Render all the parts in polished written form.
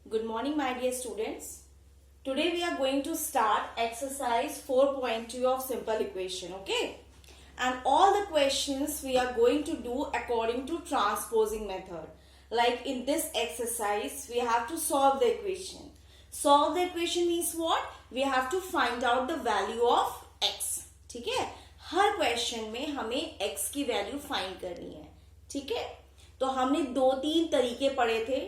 Good morning, my dear students. Today we are going to start exercise 4.2 of simple equation, okay? And all the questions we are going to do according to transposing method. Like in this exercise, we have to solve the equation. Solve the equation means what? We have to find out the value of x. ठीक है? हर question में हमें x की value find करनी है. ठीक है? तो हमने 2-3 तरीके पढ़े थे.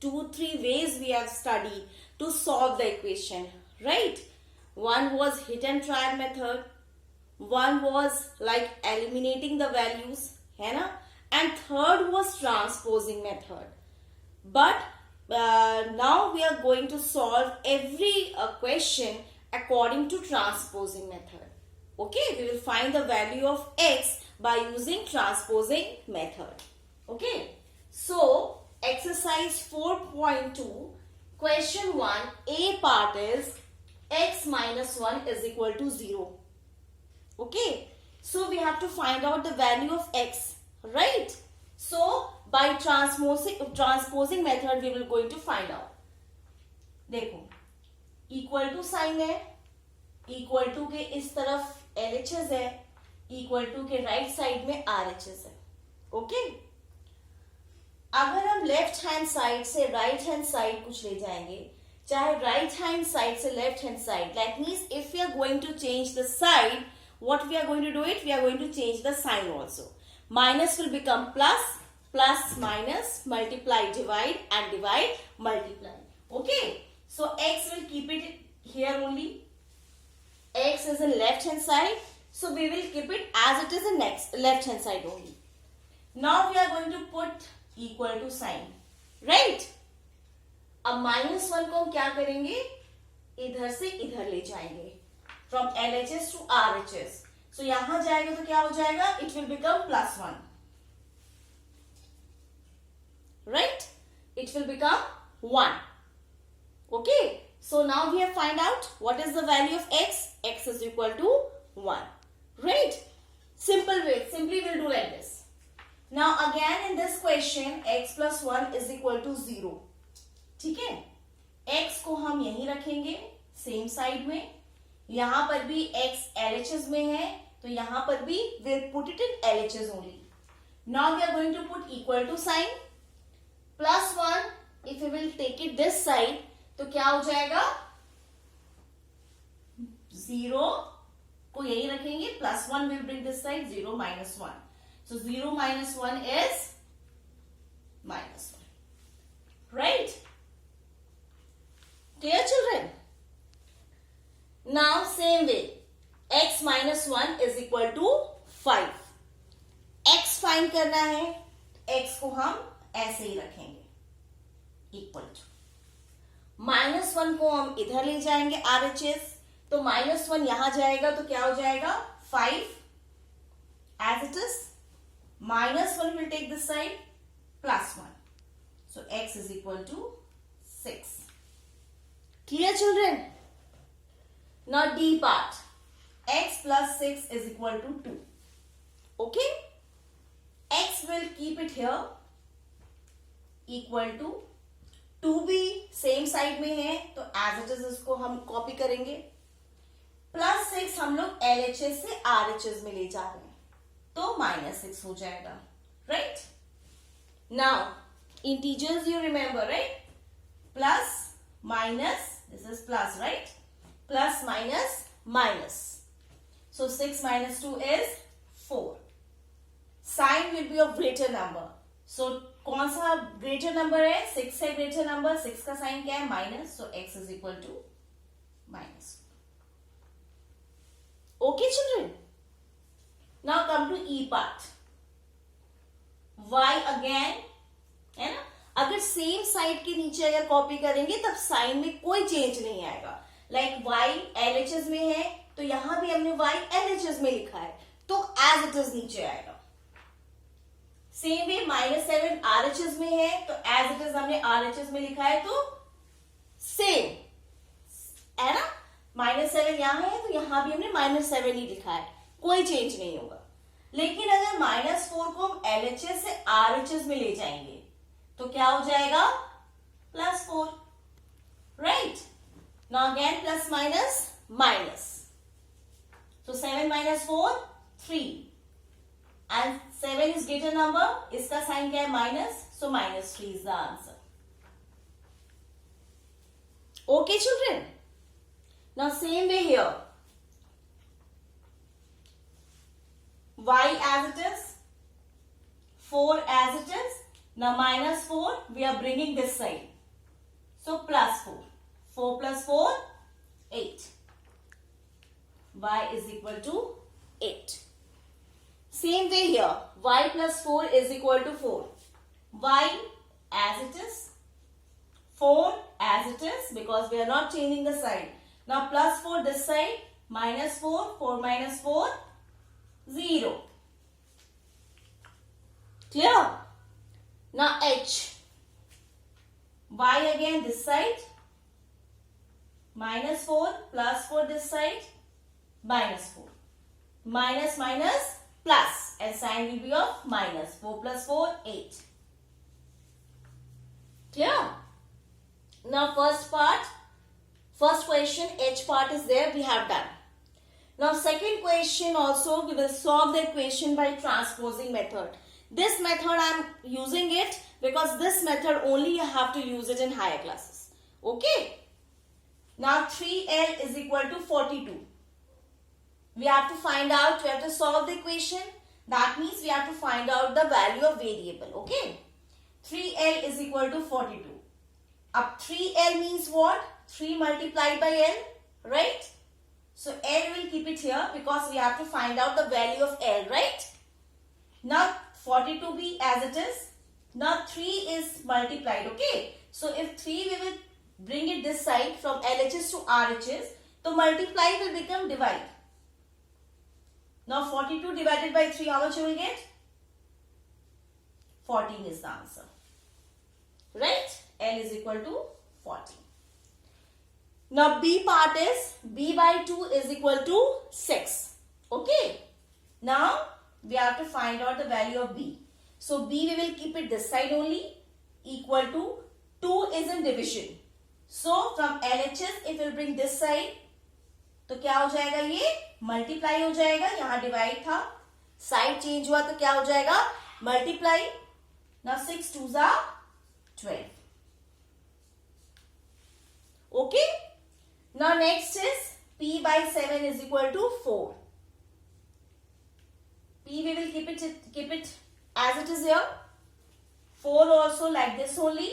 2-3 ways we have studied to solve the equation, right? One was hit and try method, one was like eliminating the values, है ना? And third was transposing method. But now we are going to solve every question according to transposing method. Okay, we will find the value of x by using transposing method. Okay, so exercise 4.2 question 1 A part is x minus 1 is equal to 0. Okay, so we have to find out the value of x, right? So by transposing method we will going to find out. देखो equal to sign है, equal to के इस तरफ LHS है, equal to के right side में RHS है. Okay, अगर हम लेफ्ट हैंड साइड से राइट हैंड साइड कुछ ले जाएंगे, चाहे राइट हैंड साइड से left hand side, that means if we are going to change the side, what we are going to do it, we are going to change the sign also. Minus will become plus, plus minus, multiply divide, and divide multiply. Okay, so x will keep it here only. X is in left hand side, so we will keep it as it is in next left hand side only. Now we are going to put equal to sign, right? अब minus 1 को हम क्या करेंगे, इधर से इधर ले जाएंगे, from LHS to RHS. So यहां जाएगा तो क्या हो जाएगा, it will become plus 1, right? It will become 1. Okay, so now we have find out what is the value of x. X is equal to 1, right? Simple way, simply we'll do like this. Now again in this question x plus 1 is equal to 0. ठीक है, x को हम यहीं रखेंगे same side में, यहां पर भी x LHS में है तो यहां पर भी we'll put it in LHS only. Now we are going to put equal to sign. Plus 1 if we will take it this side तो क्या हो जाएगा, 0 को यही रखेंगे, plus 1 will bring this side, 0 minus 1. So 0 minus 1 is minus 1, right? Clear children? Now same way, x minus 1 is equal to 5. x find करना है, x को हम ऐसे ही रखेंगे इक्वल टू, माइनस 1 को हम इधर ले जाएंगे RHS, तो माइनस 1 यहां जाएगा तो क्या हो जाएगा 5 as it is, minus 1 will take this side, plus 1, so x is equal to 6. Clear children? Now D part, x plus 6 is equal to 2. Okay, x will keep it here equal to 2 भी same side में है तो as it is इसको हम copy करेंगे, plus 6 हम लोग LHS से RHS में ले जा रहे हैं तो minus 6 हो जाएगा, right? Now integers you remember, right? Plus minus, this is plus, right? Plus minus minus, so 6 minus 2 is 4. Sign will be of greater number, so कौन सा ग्रेटर नंबर है, 6 है ग्रेटर नंबर, 6 का साइन क्या है minus, so x is equal to minus. Okay children? Now come to E part. Y again, है ना, अगर सेम साइड के नीचे अगर कॉपी करेंगे तब साइन में कोई चेंज नहीं आएगा. लाइक y LHS में है तो यहां भी हमने y LHS में लिखा है तो as it is नीचे आएगा. सेम वे -7 RHS में है तो as it is हमने RHS में लिखा है तो सेम है ना, -7 यहां है तो यहां भी हमने -7 ही लिखा है, कोई चेंज नहीं होगा. लेकिन अगर -4 को हम LHS से RHS में ले जाएंगे तो क्या हो जाएगा, +4. Now again plus minus minus. So 7 minus 4, 3. And 7 is greater number. इसका sign क्या है? Minus. So minus 3 is the answer. Okay children. Now same way here. Y as it is. 4 as it is. Now minus 4 we are bringing this side. So plus 4. 4 plus 4, 8. Y is equal to 8. Same way here. Y plus 4 is equal to 4. Y as it is. 4 as it is because we are not changing the sign. Now plus 4 this side. Minus 4. 4 minus 4. 0. Clear? Now H. Y again this side. Minus 4 plus 4 this side. Minus 4. Minus minus plus. And sign will be of minus. 4 plus 4, 8. Clear? Now first part, first question, H part is there, we have done. Now second question also, we will solve the equation by transposing method. This method I am using it because this method only you have to use it in higher classes. Okay. Now 3L is equal to 42. We have to find out, we have to solve the equation. That means we have to find out the value of variable. Okay. 3L is equal to 42. Up 3L means what? 3 multiplied by L, right? So L will keep it here because we have to find out the value of L, right? Now 42b as it is. Now 3 is multiplied, okay? So if 3 we will bring it this side from LHS to RHS, so multiply will become divide. Now 42 divided by 3, how much you will get? 14 is the answer. Right? L is equal to 14. Now B part is B by 2 is equal to 6. Okay. Now we have to find out the value of B. So B we will keep it this side only, equal to 2 is in division. So from LHS if we will bring this side, तो क्या हो जाएगा? ये multiply हो जाएगा. यहाँ divide था, side change हुआ तो क्या हो जाएगा? Multiply. Now 6 2s are 12. Okay. Now next is P by 7 is equal to 4. P we will keep it as it is here. 4 also like this only.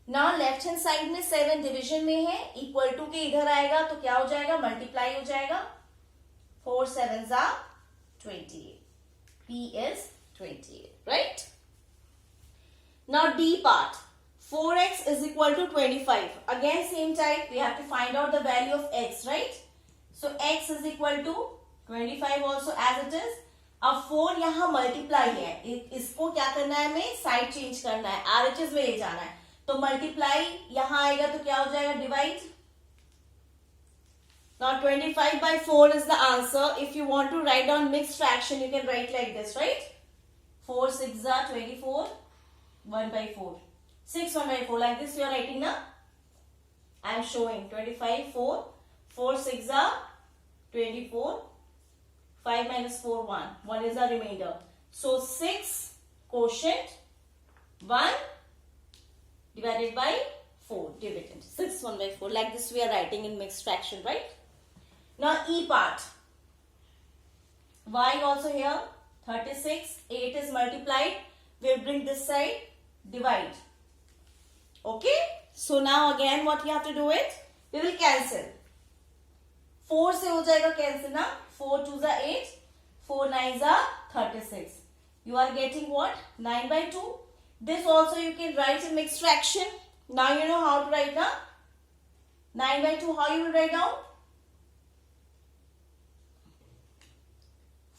Now left hand side में 7 division में है, equal to के इधर आएगा तो क्या हो जाएगा? Multiply हो जाएगा. 4 7s are 28. P is 28, right? Now D part. 4x is equal to 25. Again same type, we have to find out the value of x, right? So x is equal to 25 also as it is. अब 4 यहाँ multiply है, इसको क्या करना है? हमें side change करना है, RHS में ले जाना है. तो मल्टीप्लाई यहाँ आएगा तो क्या हो जाएगा? Divide. Now 25 by 4 is the answer. If you want to write down mixed fraction, you can write like this, right? 4 6 are 24. 1 by 4. 6 1 by 4 like this you are writing now. I am showing 25 4. 4 6 are 24. 5 minus 4 1. 1 is the remainder. So 6 quotient 1 divided by 4 dividend. 6 1 by 4 like this we are writing in mixed fraction, right? Now E part. Y also here 36. 8 is multiplied. We will bring this side, divide. Okay. So now again what we have to do it? We will cancel. 4 से हो जाएगा cancel ना. 4 2s are 8. 4 9s are 36. You are getting what? 9 by 2. This also you can write in mixed fraction. Now you know how to write now. 9 by 2, how you will write down?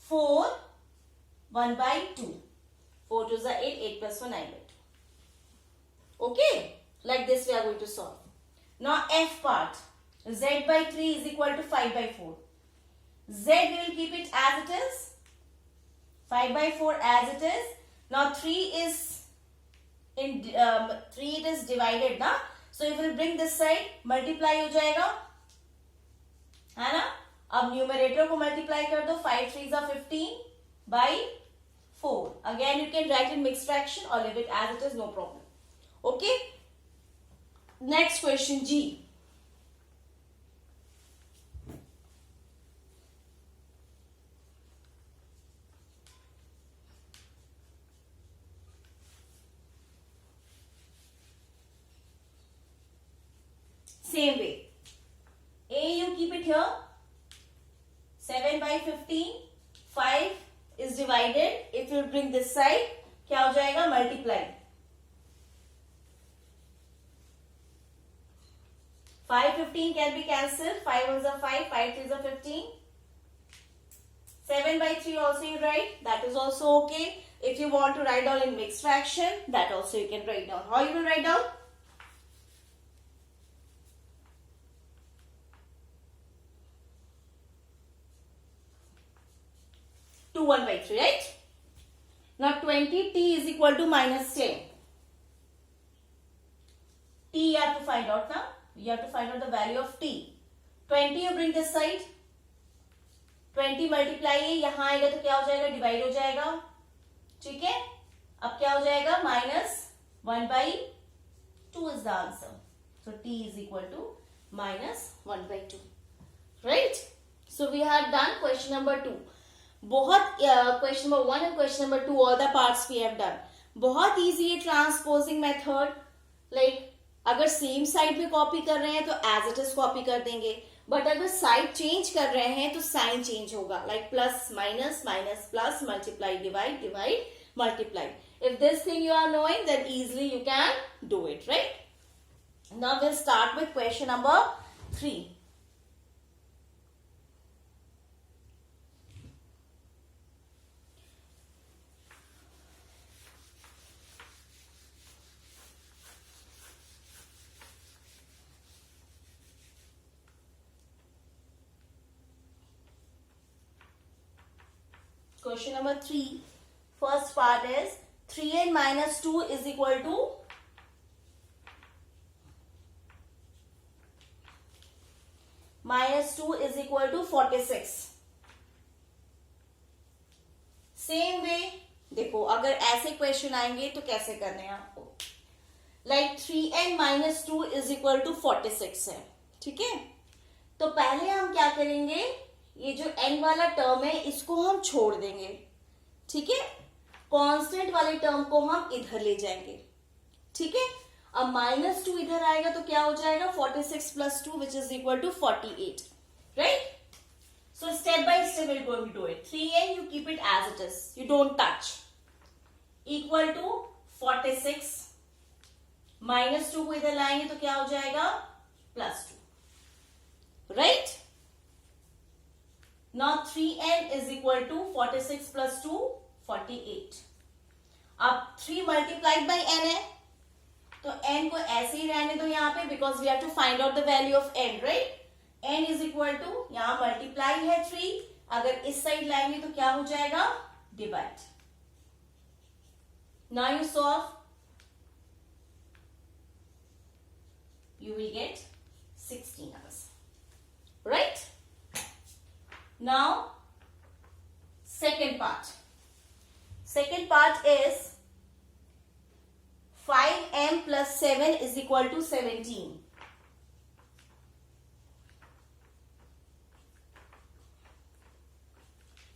4 1 by 2. 4 2s are 8. 8 plus 4 9 by 2. Okay. Like this we are going to solve. Now F part. Z by 3 is equal to 5 by 4. Z we will keep it as it is. 5 by 4 as it is. Now 3 is in 3 it is divided ना. So if we will bring this side, multiply हो जाएगा. है ना। अब numerator को multiply कर दो, 5 3 जा 15 by 4. Again you can write in mixed fraction or leave it as it is, no problem. Okay. Next question G. Same way. A you keep it here. 7 by 15. 5 is divided. If you bring this side, क्या हो जाएगा? Multiply. 5 15 can be cancelled. 5 1s are 5. 5 3s are 15. 7 by 3 also you write. That is also okay. If you want to write down in mixed fraction, that also you can write down. How you will write down? 2 1 by 3, right? Now 20t is equal to minus 10. T you have to find out now. You have to find out the value of t. 20 you bring this side. 20 multiply ये यहाँ आएगा तो क्या हो जाएगा? Divide हो जाएगा. ठीक है. अब क्या हो जाएगा? minus 1 by 2 is the answer. So t is equal to minus 1 by 2. Right? So we have done question number 2. बहुत question number 1 and question number 2 all the parts we have done. बहुत इजी है transposing method. Like अगर same side पे copy कर रहे हैं तो as it is copy कर देंगे, बट अगर साइड चेंज कर रहे हैं तो साइन चेंज होगा. Like plus minus, minus plus, multiply divide, divide multiply. If this thing you are knowing then easily you can do it. Right. Now will start with question number 3. Question number 3. First part is 3n minus 2 is equal to minus 2 is equal to 46. Same way. देखो अगर ऐसे question आएंगे तो कैसे करने हैं आपको. Like 3n minus 2 is equal to 46 है. ठीक है. तो पहले हम क्या करेंगे, ये जो n वाला टर्म है इसको हम छोड़ देंगे. ठीक है. कांस्टेंट वाले टर्म को हम इधर ले जाएंगे. ठीक है. अब -2 इधर आएगा तो क्या हो जाएगा? 46 plus 2 which is equal to 48. Right? So step by step we're going to do it. 3n you keep it as it is. You don't touch. Equal to 46. -2 को इधर लाएंगे तो क्या हो जाएगा? +2. Right? Now 3n is equal to 46 plus 2, 48. अब 3 multiplied by n है तो n को ऐसे ही रहने दो यहाँ पे, because we have to find out the value of n, right? n is equal to, यहाँ multiply है 3, अगर इस साइड लाएंगे तो क्या हो जाएगा? divide. Now you solve. You will get 16 answer. Right? Now, second part. Second part is 5m plus 7 is equal to 17.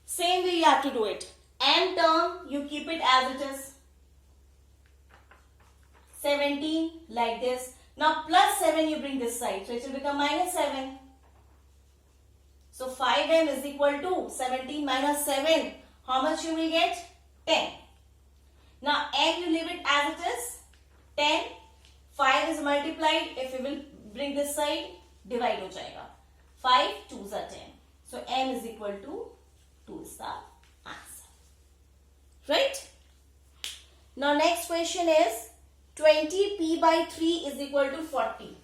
Same way you have to do it. M term, you keep it as it is. 17 like this. Now plus 7 you bring this side. So it will become minus 7. So 5m is equal to 17 minus 7. How much you will get? 10. Now m you leave it as it is. 10. 5 is multiplied. If you will bring this side, divide हो जाएगा. 5 2s are 10. So m is equal to 2 is the answer. Right? Now next question is 20p by 3 is equal to 40.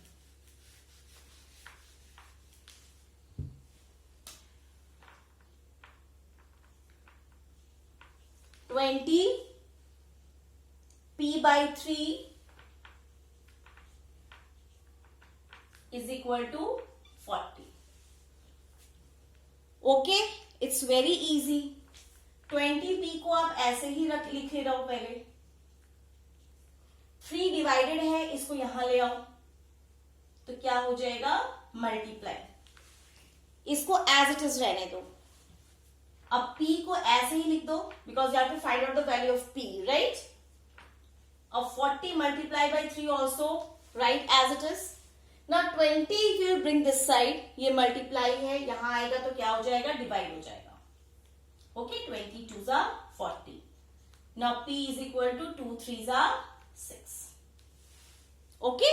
P by 3 is equal to 40. Okay, it's very easy. 20p को आप ऐसे ही लिखे रहो पहले। 3 divided है, इसको यहां ले आओ तो क्या हो जाएगा, मल्टीप्लाई। इसको एज इट इज रहने दो। अब p को ऐसे ही लिख दो because you have to find out the value of p, right. अब 40 multiply by 3 also right as it is. ना 20 if you bring this side, ये मल्टीप्लाई है, यहां आएगा तो क्या हो जाएगा, डिवाइड हो जाएगा। Okay, 20 2s are 40। Now p is equal to 2 3s are 6। Okay,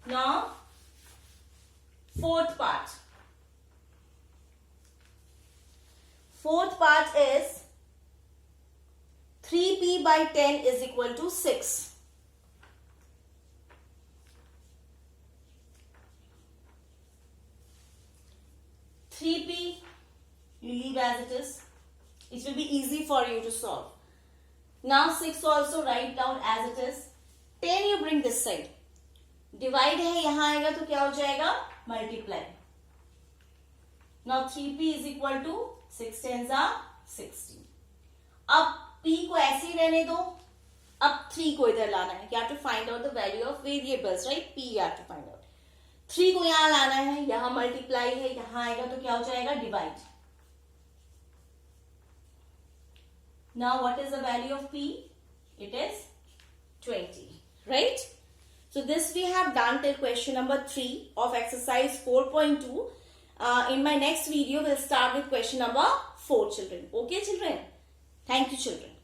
now fourth part is 3p by 10 is equal to 6। 3p you leave as it is. It will be easy for you to solve. Now 6 also write down as it is. 10 you bring this side. Divide है, यहां आएगा तो क्या हो जाएगा, multiply. Now 3p is equal to 6 10s are 60. अब p को ऐसे ही रहने दो। अब 3 को इधर लाना है। You have to find out the value of variables, right? p you have to find out. 3 को यहां लाना है, यहां मल्टीप्लाई है, यहां आएगा तो क्या हो जाएगा, divide. Now what is the value of p? It is 20, right? So this we have done till question number 3 of exercise 4.2. In my next video we'll start with question number 4, children. Okay, children? Thank you, children.